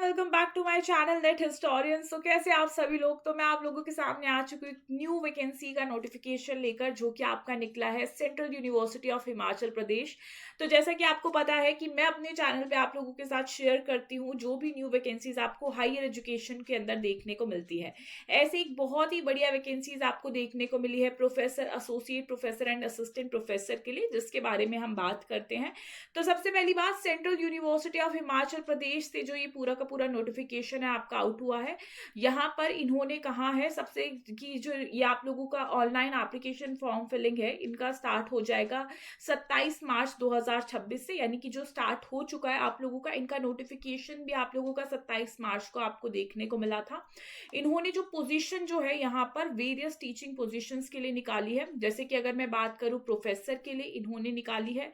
Welcome back to my channel net historians. तो कैसे आप सभी लोग। तो मैं आप लोगों के सामने आ चुकी हूँ एक न्यू वैकेंसी का नोटिफिकेशन लेकर, जो कि आपका निकला है central university of Himachal Pradesh. तो जैसा कि आपको पता है कि मैं अपने चैनल पे आप लोगों के साथ शेयर करती हूँ जो भी न्यू वैकेंसीज आपको हायर एजुकेशन के अंदर देखने को मिलती है। ऐसी एक बहुत ही बढ़िया वैकेंसीज आपको देखने को मिली है professor, associate professor and assistant professor के लिए, जिसके बारे में हम बात करते हैं। तो सबसे पहली बात, central university of Himachal Pradesh से जो ये पूरा का पूरा नोटिफिकेशन है आपका आउट हुआ है। यहाँ पर इन्होंने कहा है सबसे कि जो ये आप लोगों का ऑनलाइन एप्लीकेशन फॉर्म फिलिंग है, इनका स्टार्ट हो जाएगा 27 मार्च 2026 से, यानी कि जो स्टार्ट हो चुका है आप लोगों का। इनका नोटिफिकेशन भी आप लोगों का 27 मार्च को आपको देखने को मिला था। इन्होंने जो पोजीशन जो है यहाँ पर वेरियस टीचिंग पोजीशंस के लिए निकाली है। जैसे कि अगर मैं बात करूं प्रोफेसर के लिए इन्होंने निकाली है,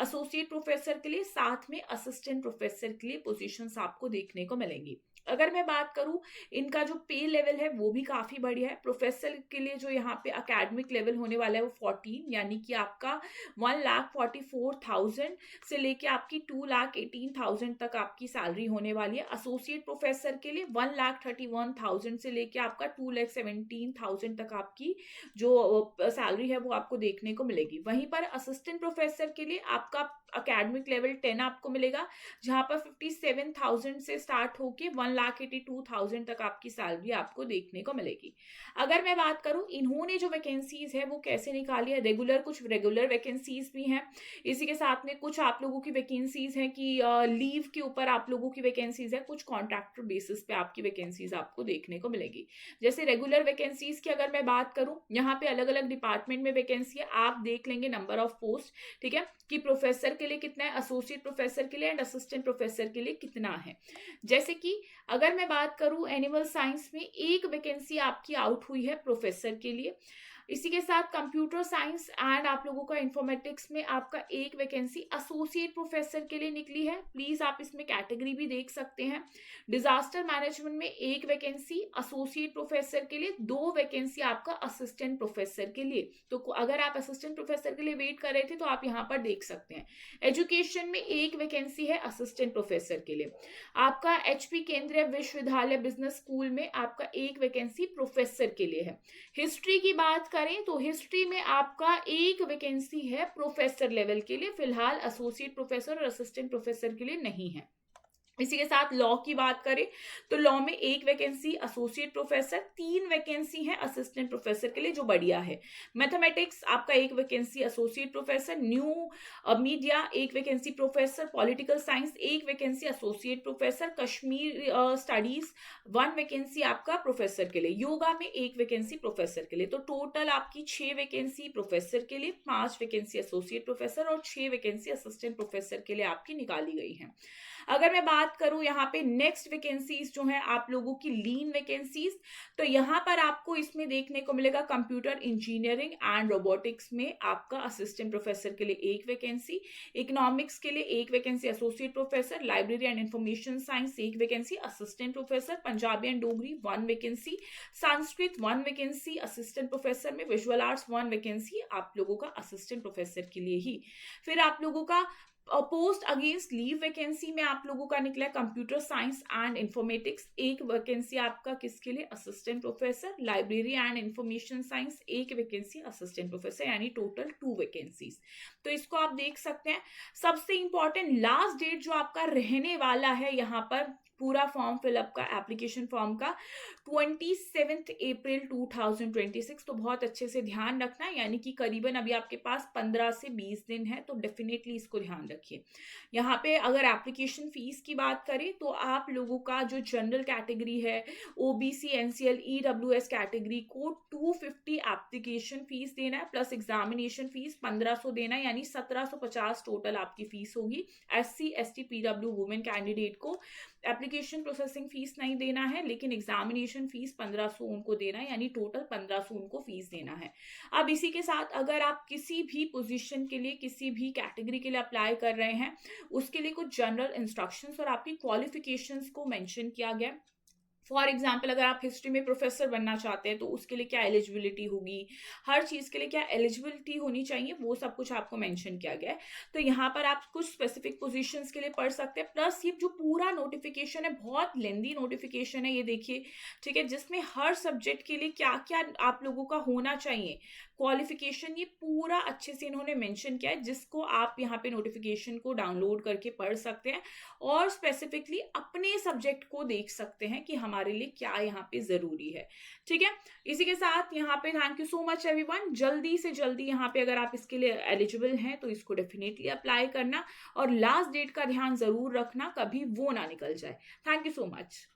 एसोसिएट प्रोफेसर के लिए, साथ में असिस्टेंट प्रोफेसर के लिए पोजीशंस आपको देखने को मिलेंगी। अगर मैं बात करूं इनका जो पे लेवल है वो भी काफी बढ़िया है। प्रोफेसर के लिए जो यहाँ पे एकेडमिक लेवल होने वाला है वो 14, यानी कि आपका 1,44,000 से लेके आपकी 2,18,000 तक आपकी सैलरी होने वाली है। एसोसिएट प्रोफेसर के लिए 1,31,000 से लेके आपका 2,17,000 तक आपकी जो सैलरी है वो आपको देखने को मिलेगी। वहीं पर असिस्टेंट प्रोफेसर के लिए आपका अकेडमिक लेवल 10 आपको मिलेगा, जहां पर 57,000 से स्टार्ट होके 1,82,000 तक आपकी सैलरी आपको देखने को मिलेगी। अगर मैं बात करूं इन्होंने जो वैकेंसीज है वो कैसे निकाली है, रेगुलर, कुछ रेगुलर वैकेंसीज भी हैं, इसी के साथ में कुछ आप लोगों की वैकेंसीज हैं कि लीव के ऊपर आप लोगों की वैकेंसीज है, कुछ कॉन्ट्रैक्टर बेसिस पे आपकी वैकेंसीज आपको देखने को मिलेगी। जैसे रेगुलर वैकेंसीज की अगर मैं बात करूं, यहाँ पे अलग अलग डिपार्टमेंट में वैकेंसी है, आप देख लेंगे नंबर ऑफ पोस्ट, ठीक है, कि प्रोफेसर के लिए कितना है, एसोसिएट प्रोफेसर के लिए एंड असिस्टेंट प्रोफेसर के लिए कितना है। जैसे कि अगर मैं बात करूं एनिमल साइंस में एक वैकेंसी आपकी आउट हुई है प्रोफेसर के लिए। इसी के साथ कंप्यूटर साइंस एंड आप लोगों का इंफॉर्मेटिक्स में आपका एक वैकेंसी एसोसिएट प्रोफेसर के लिए निकली है। प्लीज आप इसमें कैटेगरी भी देख सकते हैं। डिजास्टर मैनेजमेंट में एक वैकेंसी एसोसिएट प्रोफेसर के लिए, दो वैकेंसी आपका असिस्टेंट प्रोफेसर के लिए। तो अगर आप असिस्टेंट प्रोफेसर के लिए वेट कर रहे थे तो आप यहाँ पर देख सकते हैं। एजुकेशन में एक वैकेंसी है असिस्टेंट प्रोफेसर के लिए। आपका एचपी केंद्रीय विश्वविद्यालय बिजनेस स्कूल में आपका एक वैकेंसी प्रोफेसर के लिए है। हिस्ट्री की बात करें तो हिस्ट्री में आपका एक वैकेंसी है प्रोफेसर लेवल के लिए, फिलहाल एसोसिएट प्रोफेसर और असिस्टेंट प्रोफेसर के लिए नहीं है। इसी के साथ लॉ की बात करें तो लॉ में एक वैकेंसी एसोसिएट प्रोफेसर, तीन वैकेंसी है असिस्टेंट प्रोफेसर के लिए, जो बढ़िया है। मैथमेटिक्स आपका एक vacancy associate professor, new media एक वैकेंसी प्रोफेसर, पॉलिटिकल साइंस एक vacancy associate professor, Kashmir studies one vacancy आपका प्रोफेसर के लिए, योगा में एक वैकेंसी प्रोफेसर के लिए। तो टोटल आपकी 6 वैकेंसी प्रोफेसर के लिए, 5 वैकेंसी एसोसिएट प्रोफेसर और 6 वैकेंसी असिस्टेंट प्रोफेसर के लिए आपकी निकाली गई है। अगर मैं बात करूं यहाँ पे नेक्स्ट वैकेंसीज जो है आप लोगों की लीन वैकेंसीज, तो यहाँ पर आपको इसमें देखने को मिलेगा कंप्यूटर इंजीनियरिंग एंड रोबोटिक्स में आपका असिस्टेंट प्रोफेसर के लिए एक वैकेंसी, इकोनॉमिक्स के लिए एक vacancy associate professor, library and information science एक vacancy assistant professor, Punjabi and Dogri one vacancy, Sanskrit one vacancy assistant professor में, विजुअल आर्ट्स वन वैकेंसी आप लोगों का असिस्टेंट प्रोफेसर के लिए ही। फिर आप लोगों का पोस्ट अगेंस्ट लीव वैकेंसी में आप लोगों का निकला कंप्यूटर साइंस एंड इंफॉर्मेटिक्स एक वैकेंसी आपका किसके लिए, assistant professor, library and information science एक वैकेंसी असिस्टेंट प्रोफेसर, यानी टोटल 2 वैकेंसीज। तो इसको आप देख सकते हैं। सबसे इंपॉर्टेंट लास्ट डेट जो आपका रहने वाला है यहाँ पर पूरा फॉर्म फिलअप का, एप्लीकेशन फॉर्म का, 27 अप्रैल 2026। तो बहुत अच्छे से ध्यान रखना है, यानी कि करीबन अभी आपके पास 15 से 20 दिन है, तो डेफिनेटली इसको ध्यान रखिए। यहाँ पे अगर एप्लीकेशन फीस की बात करें तो आप लोगों का जो जनरल कैटेगरी है, ओबीसी, एनसीएल, ईडब्ल्यूएस कैटेगरी को 250 एप्लीकेशन फीस देना है, प्लस एग्जामिनेशन फीस 1500 देना है, यानी 1750 टोटल आपकी फीस होगी। SC, ST, PW women candidate को एप्लीकेशन प्रोसेसिंग फीस नहीं देना है, लेकिन एग्जामिनेशन फीस 1500 उनको देना है, यानी टोटल 1500 उनको फीस देना है। अब इसी के साथ अगर आप किसी भी पोजीशन के लिए, किसी भी कैटेगरी के लिए अप्लाई कर रहे हैं, उसके लिए कुछ जनरल इंस्ट्रक्शंस और आपकी क्वालिफिकेशंस को मेंशन किया गया। फॉर एग्जाम्पल अगर आप हिस्ट्री में प्रोफेसर बनना चाहते हैं तो उसके लिए क्या एलिजिबिलिटी होगी, हर चीज के लिए क्या एलिजिबिलिटी होनी चाहिए, वो सब कुछ आपको मेंशन किया गया है। तो यहाँ पर आप कुछ स्पेसिफिक पोजीशंस के लिए पढ़ सकते हैं। प्लस ये जो पूरा नोटिफिकेशन है बहुत लेंदी नोटिफिकेशन है, ये देखिए, ठीक है, जिसमें हर सब्जेक्ट के लिए क्या क्या आप लोगों का होना चाहिए, क्वालिफिकेशन, ये पूरा अच्छे से इन्होंने मेंशन किया है, जिसको आप यहाँ पे नोटिफिकेशन को डाउनलोड करके पढ़ सकते हैं और स्पेसिफिकली अपने सब्जेक्ट को देख सकते हैं कि हमारे लिए क्या यहाँ पे जरूरी है। ठीक है, इसी के साथ यहाँ पे thank you so much everyone. जल्दी से जल्दी यहाँ पे अगर आप इसके लिए एलिजिबल हैं तो इसको डेफिनेटली अप्लाई करना, और लास्ट डेट का ध्यान जरूर रखना, कभी वो ना निकल जाए। Thank you so much.